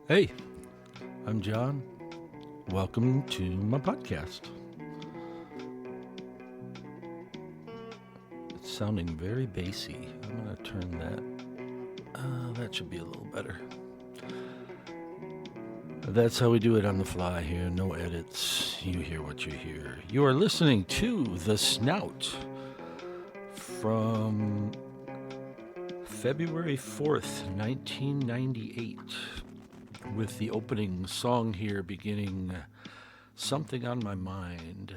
Hey, I'm John. Welcome to my podcast. It's sounding very bassy. I'm going to turn that. That should be a little better. That's how we do it on the fly here. No edits. You hear what you hear. You are listening to The Snout from February 4th, 1998, with the opening song here beginning Something on My Mind.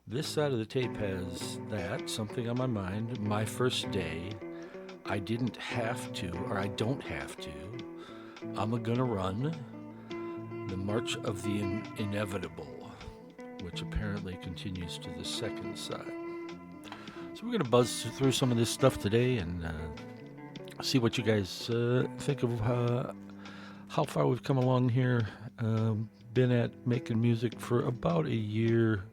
This side of the tape has that, Something on My Mind, My First Day, I Didn't Have to, or I Don't Have to, I'm a Gonna Run, The March of the Inevitable, which apparently continues to the second side. So we're gonna buzz through some of this stuff today and see what you guys think of how far we've come along here. Been at making music for about a year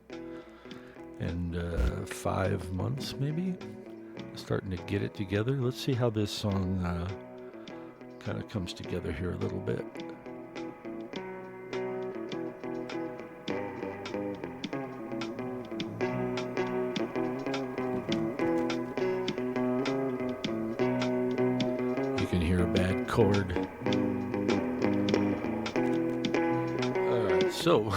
and 5 months, maybe. Starting to get it together. Let's see how this song kind of comes together here a little bit. You can hear a bad chord. So,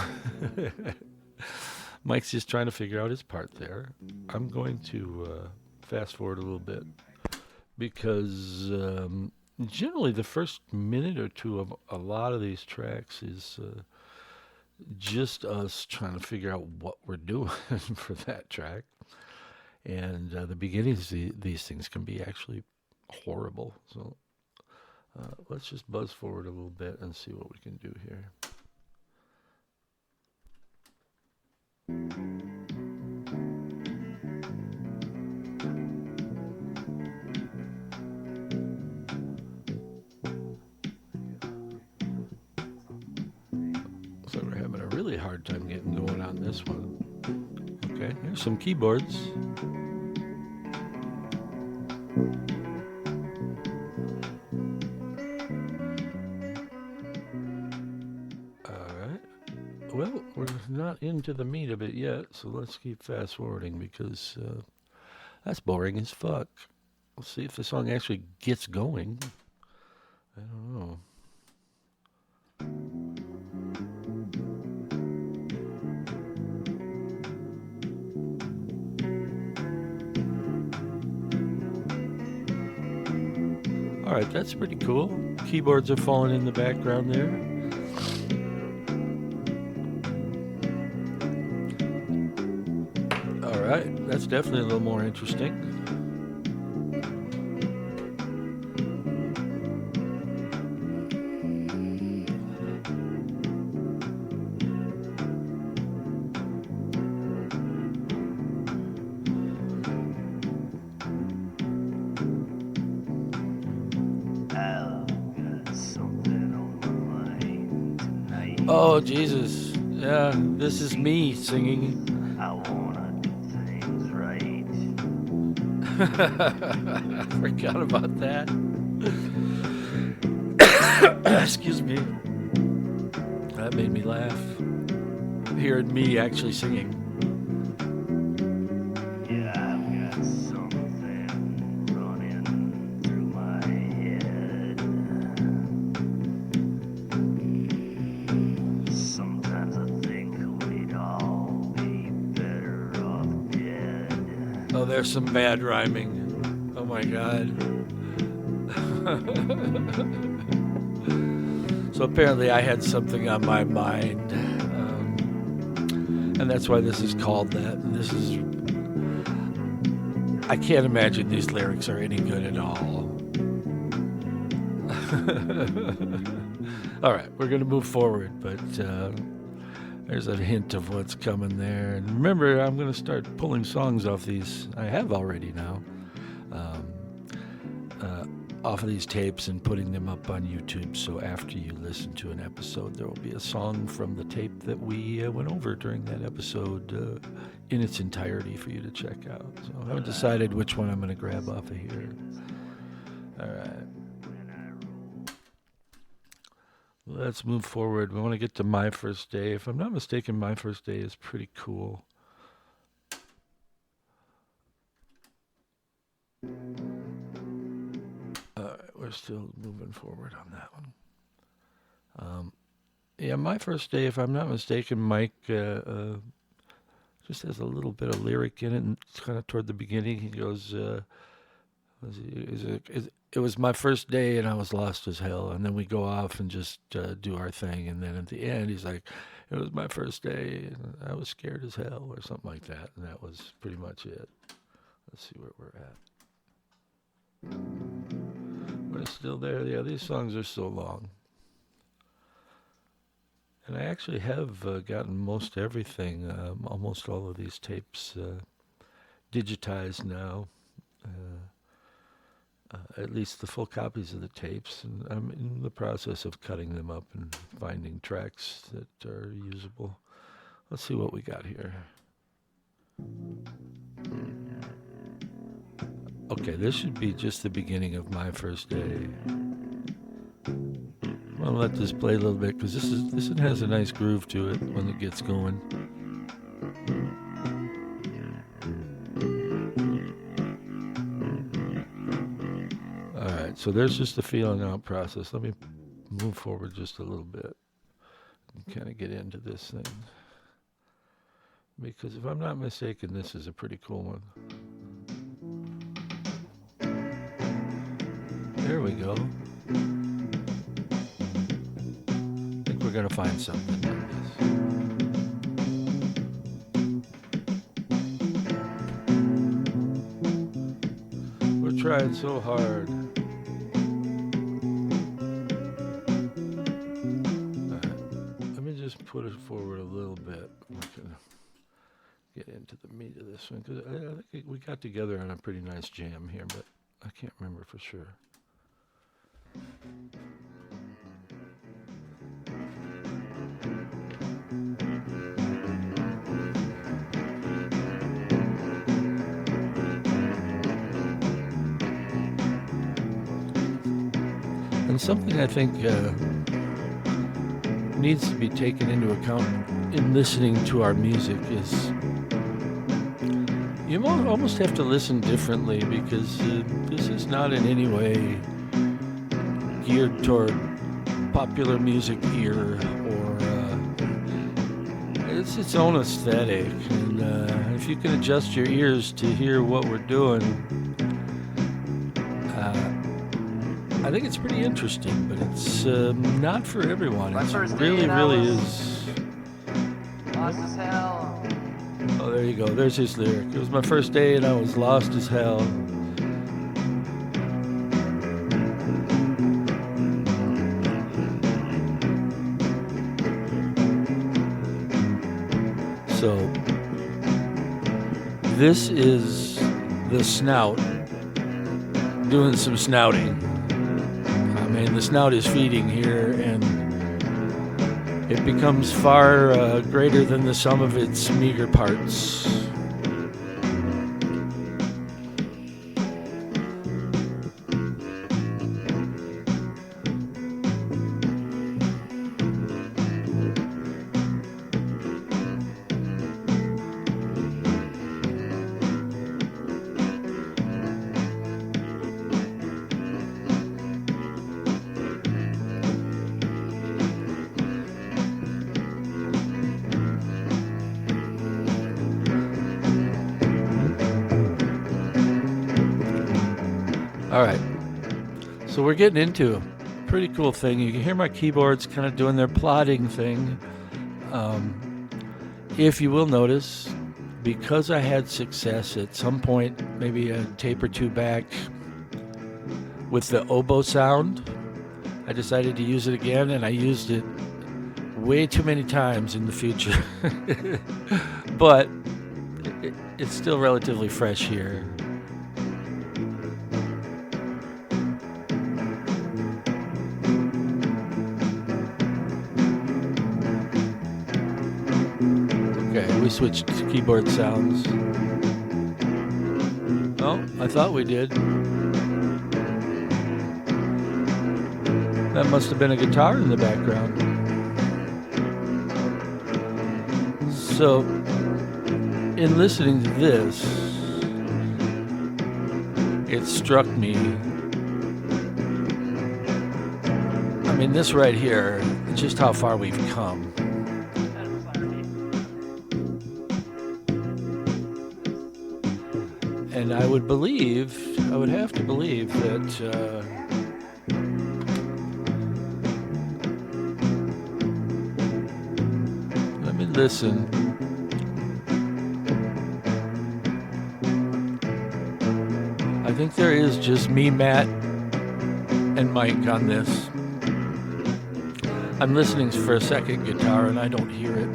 Mike's just trying to figure out his part there. I'm going to fast forward a little bit because generally the first minute or two of a lot of these tracks is just us trying to figure out what we're doing for that track. And the beginnings of these things can be actually horrible. So let's just buzz forward a little bit and see what we can do here. So we're having a really hard time getting going on this one. Okay, here's some keyboards. Well, we're not into the meat of it yet, so let's keep fast forwarding because that's boring as fuck. Let's see if the song actually gets going. I don't know. All right, that's pretty cool. Keyboards are falling in the background there. Right, that's definitely a little more interesting. Oh, Jesus. Yeah, this is me singing. I forgot about that. Excuse me. That made me laugh. Hearing me actually singing. Yeah, I've got something running through my head. Sometimes I think we'd all be better off dead. Oh, there's some bad rhyming. Oh my God. So apparently I had something on my mind. And that's why this is called that. And this is... I can't imagine these lyrics are any good at all. All right, we're going to move forward, but there's a hint of what's coming there. And remember, I'm going to start pulling songs off these. I have already now. Off of these tapes and putting them up on YouTube. So after you listen to an episode, there will be a song from the tape that we went over during that episode in its entirety for you to check out. So I haven't decided which one I'm going to grab off of here. All right. let's move forward. We want to get to My First Day. If I'm not mistaken, My First Day is pretty cool. We're still moving forward on that one. Yeah, My First Day, if I'm not mistaken, Mike just has a little bit of lyric in it, and it's kind of toward the beginning. He goes, it was my first day and I was lost as hell. And then we go off and just do our thing. And then at the end, he's like, it was my first day and I was scared as hell, or something like that. And that was pretty much it. Let's see where we're at. We're still there. Yeah, these songs are so long. And I actually have gotten most everything, almost all of these tapes digitized now. At least the full copies of the tapes. And I'm in the process of cutting them up and finding tracks that are usable. Let's see what we got here. Okay, this should be just the beginning of My First Day. I'm gonna let this play a little bit because this one has a nice groove to it when it gets going. All right, so there's just the feeling out process. Let me move forward just a little bit and kind of get into this thing. Because if I'm not mistaken, this is a pretty cool one. There we go. I think we're going to find something like this. We're trying so hard. Let me just put it forward a little bit. We can get into the meat of this one. Because I think we got together on a pretty nice jam here, but I can't remember for sure. And something I think needs to be taken into account in listening to our music is you almost have to listen differently because this is not in any way geared toward popular music ear or it's its own aesthetic. And if you can adjust your ears to hear what we're doing, I think it's pretty interesting, but it's not for everyone. It really is. Lost as hell. Oh, there you go. There's his lyric. It was my first day and I was lost as hell. So, this is the Snout doing some snouting. I mean, the Snout is feeding here, and it becomes far greater than the sum of its meager parts. All right, so we're getting into a pretty cool thing. You can hear my keyboards kind of doing their plotting thing. If you will notice, because I had success at some point, maybe a tape or two back, with the oboe sound, I decided to use it again, and I used it way too many times in the future. But it's still relatively fresh here. We switched to keyboard sounds. Oh, I thought we did. That must have been a guitar in the background. So, in listening to this, it struck me. I mean, this right here, just how far we've come. And I would have to believe that let me listen. I think there is just me, Matt, and Mike on this. I'm listening for a second guitar and I don't hear it.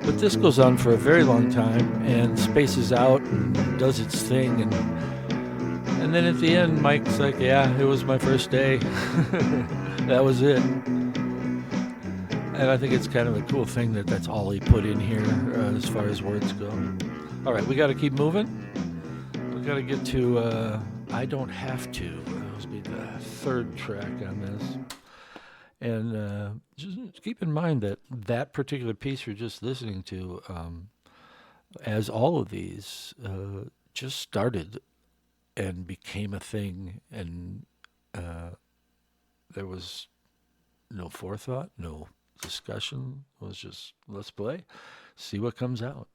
But this goes on for a very long time and spaces out and does its thing. And then at the end, Mike's like, yeah, it was my first day. That was it. And I think it's kind of a cool thing that that's all he put in here as far as words go. All right, we got to keep moving. We got to get to I Don't Have To. This will be the third track on this. And just keep in mind that that particular piece you're just listening to, as all of these, just started and became a thing. And there was no forethought, no discussion. It was just, let's play, see what comes out.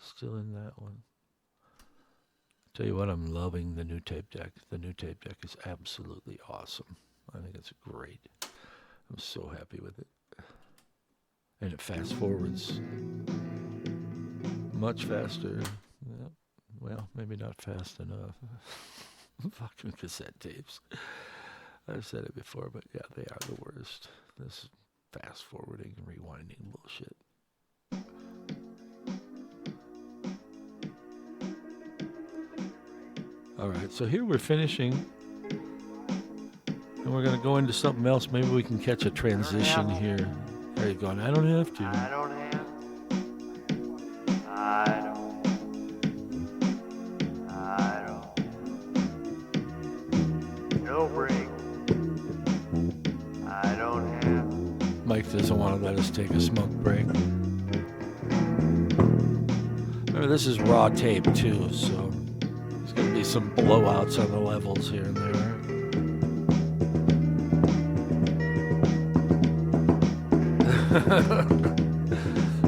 Still in that one. Tell you what, I'm loving the new tape deck. The new tape deck is absolutely awesome. I think it's great. I'm so happy with it. And it fast forwards much faster. Yeah. Well, maybe not fast enough. Fucking cassette tapes. I've said it before, but yeah, they are the worst. This fast forwarding and rewinding bullshit. All right, so here we're finishing, and we're going to go into something else. Maybe we can catch a transition here. There you go. I don't have to. I don't have. I don't. No break. I don't have. Mike doesn't want to let us take a smoke break. Remember, this is raw tape too, so there's going to be some blowouts on the levels here and there.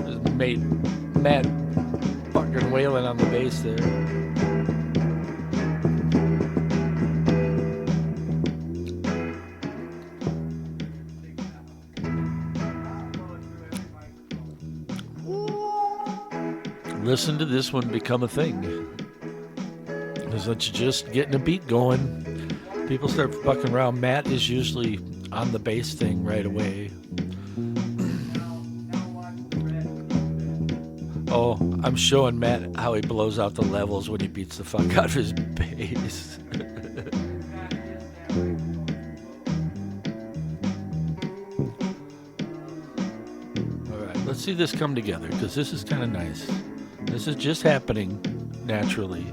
Just made Matt fucking wailing on the bass there. Listen to this one become a thing. Because it's just getting a beat going. People start fucking around. Matt is usually on the bass thing right away. Oh, I'm showing Matt how he blows out the levels when he beats the fuck out of his bass. Alright, let's see this come together, because this is kind of nice. This is just happening naturally.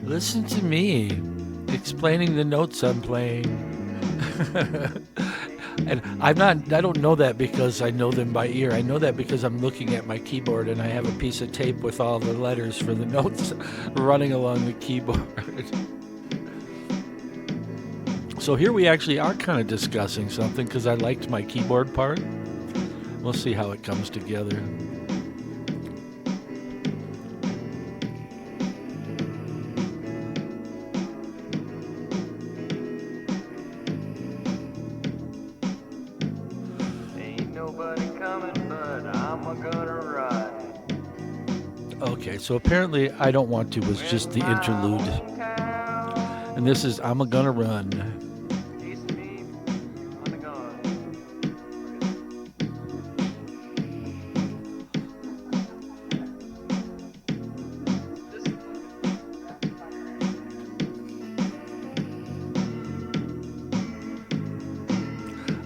Listen to me explaining the notes I'm playing. And I don't know that because I know them by ear. I know that because I'm looking at my keyboard and I have a piece of tape with all the letters for the notes running along the keyboard. So here we actually are kind of discussing something because I liked my keyboard part. We'll see how it comes together. Ain't nobody I'm gonna run. Okay, so apparently I Don't Want To was just the interlude. Hometown. And this is I'm a Gonna Run. East me on the gun.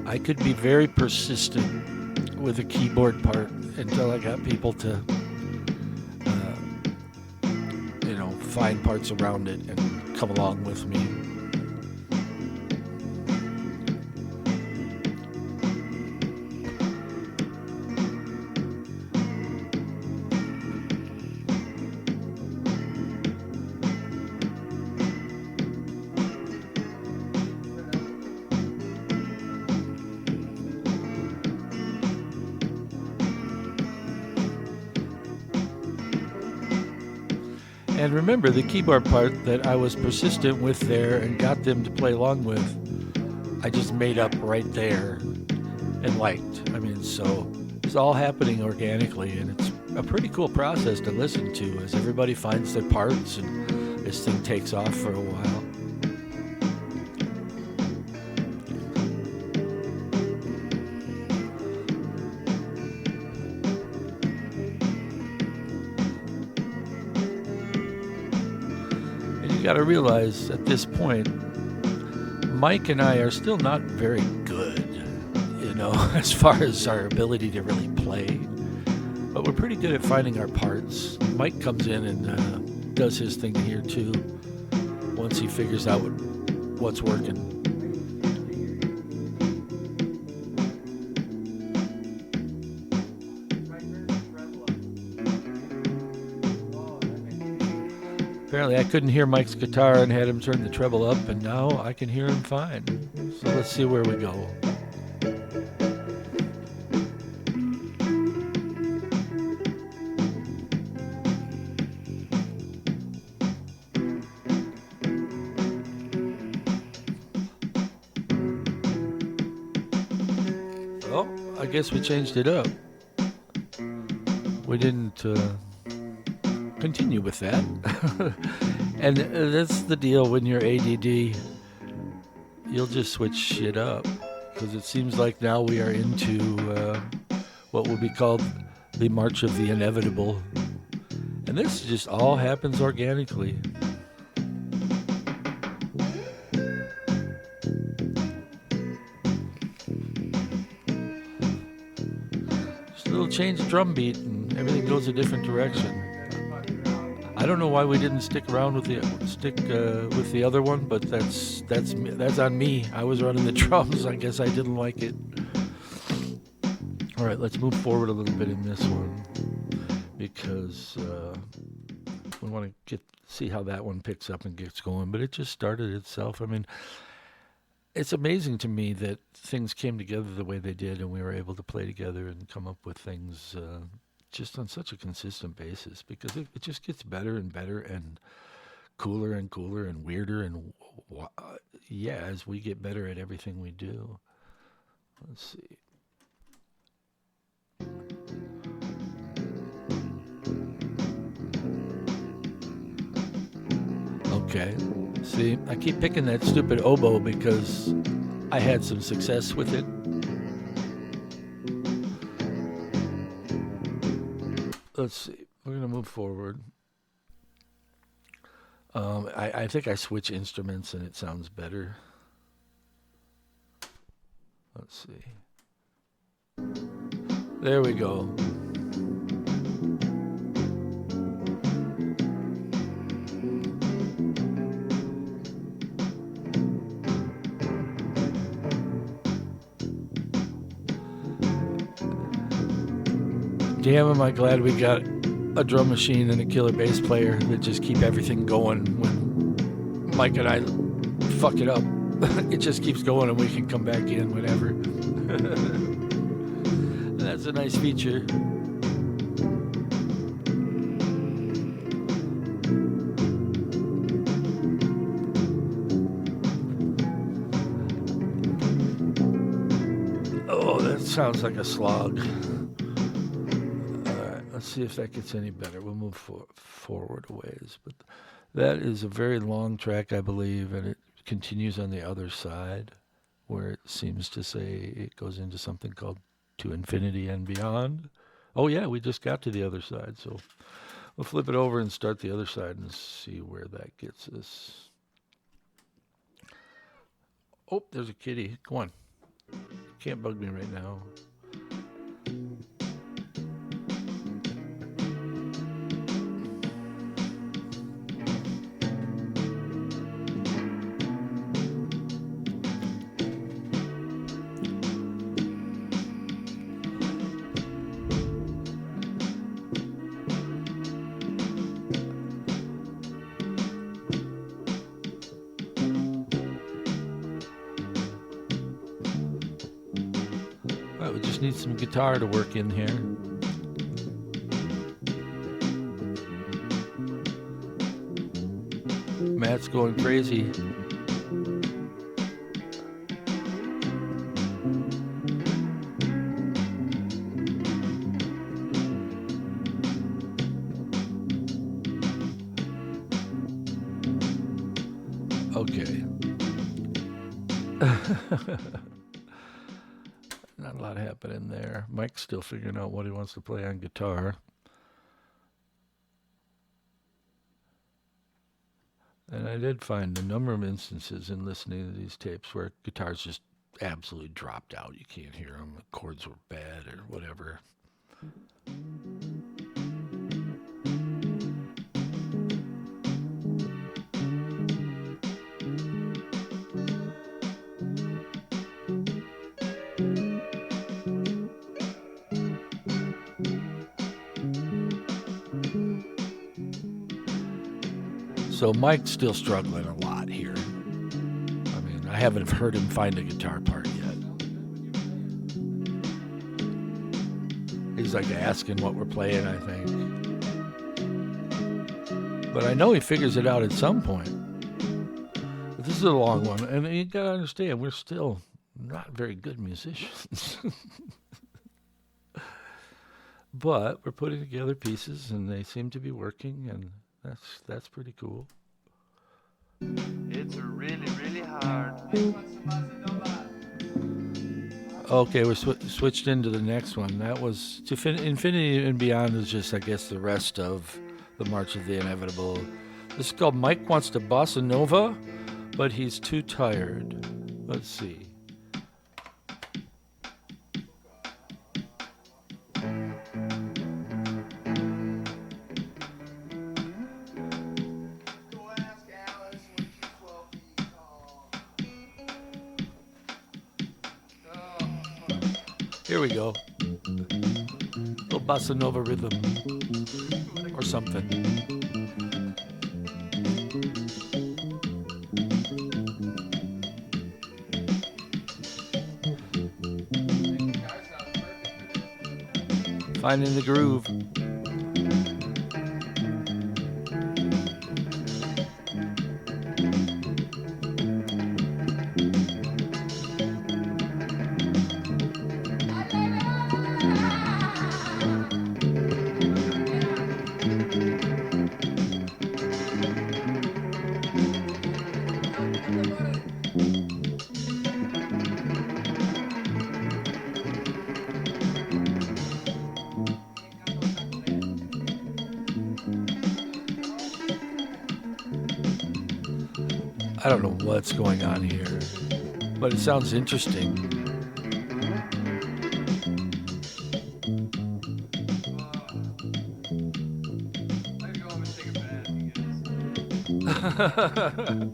I could be very persistent with a keyboard part until I got people to, find parts around it and come along with me. And remember, the keyboard part that I was persistent with there and got them to play along with, I just made up right there and liked. I mean, so it's all happening organically, and it's a pretty cool process to listen to as everybody finds their parts and this thing takes off for a while. You got to realize at this point, Mike and I are still not very good, as far as our ability to really play. But we're pretty good at finding our parts. Mike comes in and does his thing here too, once he figures out what's working. Apparently I couldn't hear Mike's guitar and had him turn the treble up, and now I can hear him fine. So let's see where we go. Well, I guess we changed it up. We didn't continue with that. And that's the deal when you're ADD. You'll just switch shit up. Because it seems like now we are into what will be called the March of the Inevitable. And this just all happens organically. Just a little change of drum beat and everything goes a different direction. I don't know why we didn't stick around with the other one, but that's on me. I was running the drums. I guess I didn't like it. All right, let's move forward a little bit in this one because we want to see how that one picks up and gets going. But it just started itself. I mean, it's amazing to me that things came together the way they did, and we were able to play together and come up with things just on such a consistent basis, because it just gets better and better and cooler and weirder and as we get better at everything we do. Let's see. Okay. See, I keep picking that stupid oboe because I had some success with it. Let's see. We're going to move forward. I think I switch instruments and it sounds better. Let's see. There we go. Damn, am I glad we got a drum machine and a killer bass player that just keep everything going when Mike and I fuck it up. It just keeps going and we can come back in whenever. That's a nice feature. Oh, that sounds like a slog. Let's see if that gets any better. We'll move forward a ways. But that is a very long track, I believe, and it continues on the other side, where it seems to say it goes into something called To Infinity and Beyond. Oh, yeah, we just got to the other side, so we'll flip it over and start the other side and see where that gets us. Oh, there's a kitty. Go on. Can't bug me right now. All right, we just need some guitar to work in here. Matt's going crazy. Okay. Not a lot happening there. Mike's still figuring out what he wants to play on guitar. And I did find a number of instances in listening to these tapes where guitars just absolutely dropped out. You can't hear them. The chords were bad or whatever. So Mike's still struggling a lot here. I mean, I haven't heard him find a guitar part yet. He's like asking what we're playing, I think. But I know he figures it out at some point. But this is a long one, and you gotta understand, we're still not very good musicians. But we're putting together pieces, and they seem to be working, and that's pretty cool. It's really, really hard. Okay, we're switched into the next one. That was to Infinity and Beyond is just, I guess, the rest of the March of the Inevitable. This is called Mike Wants to Bossa Nova, but he's too tired. Let's see. Here we go. Little bossa nova rhythm or something. Finding the groove. I don't know what's going on here, but it sounds interesting.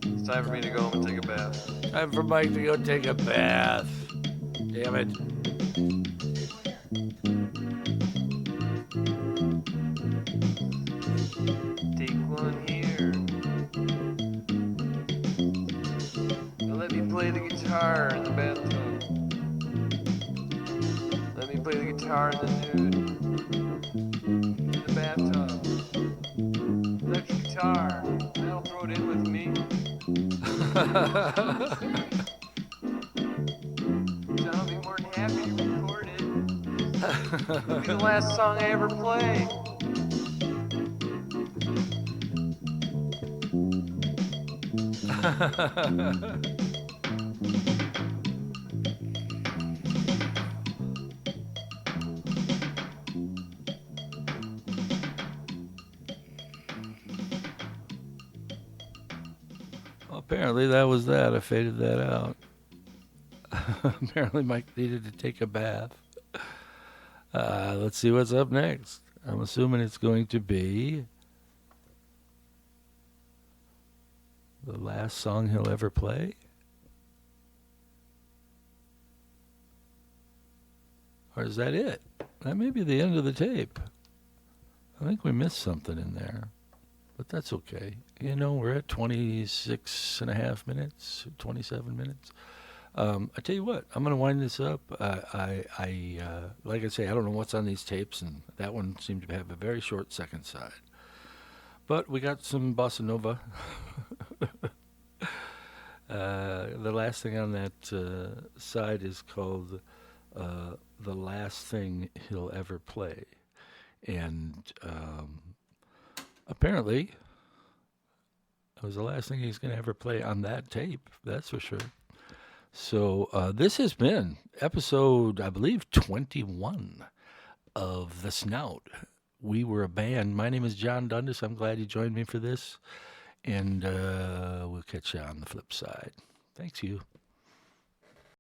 It's time for me to go home and take a bath. Time for Mike to go take a bath. Damn it. Take one here. Now let me play the guitar in the bathtub. Let me play the guitar in the nude. In the bathtub. Electric guitar. I'll throw it in with me. So I'll be more than happy to record it. It'll be the last song I ever play. Apparently that was that. I faded that out. Apparently Mike needed to take a bath. Let's see what's up next. I'm assuming it's going to be the last song he'll ever play. Or is that it? That may be the end of the tape. I think we missed something in there. But that's okay. You know, we're at 26 and a half minutes, 27 minutes. I tell you what, I'm going to wind this up. Like I say, I don't know what's on these tapes, and that one seemed to have a very short second side. But we got some bossa nova. The last thing on that side is called The Last Thing He'll Ever Play. And apparently, it was the last thing he's going to ever play on that tape, that's for sure. So this has been episode, I believe, 21 of The Snout. We were a band. My name is John Dundas. I'm glad you joined me for this. And we'll catch you on the flip side. Thanks, you.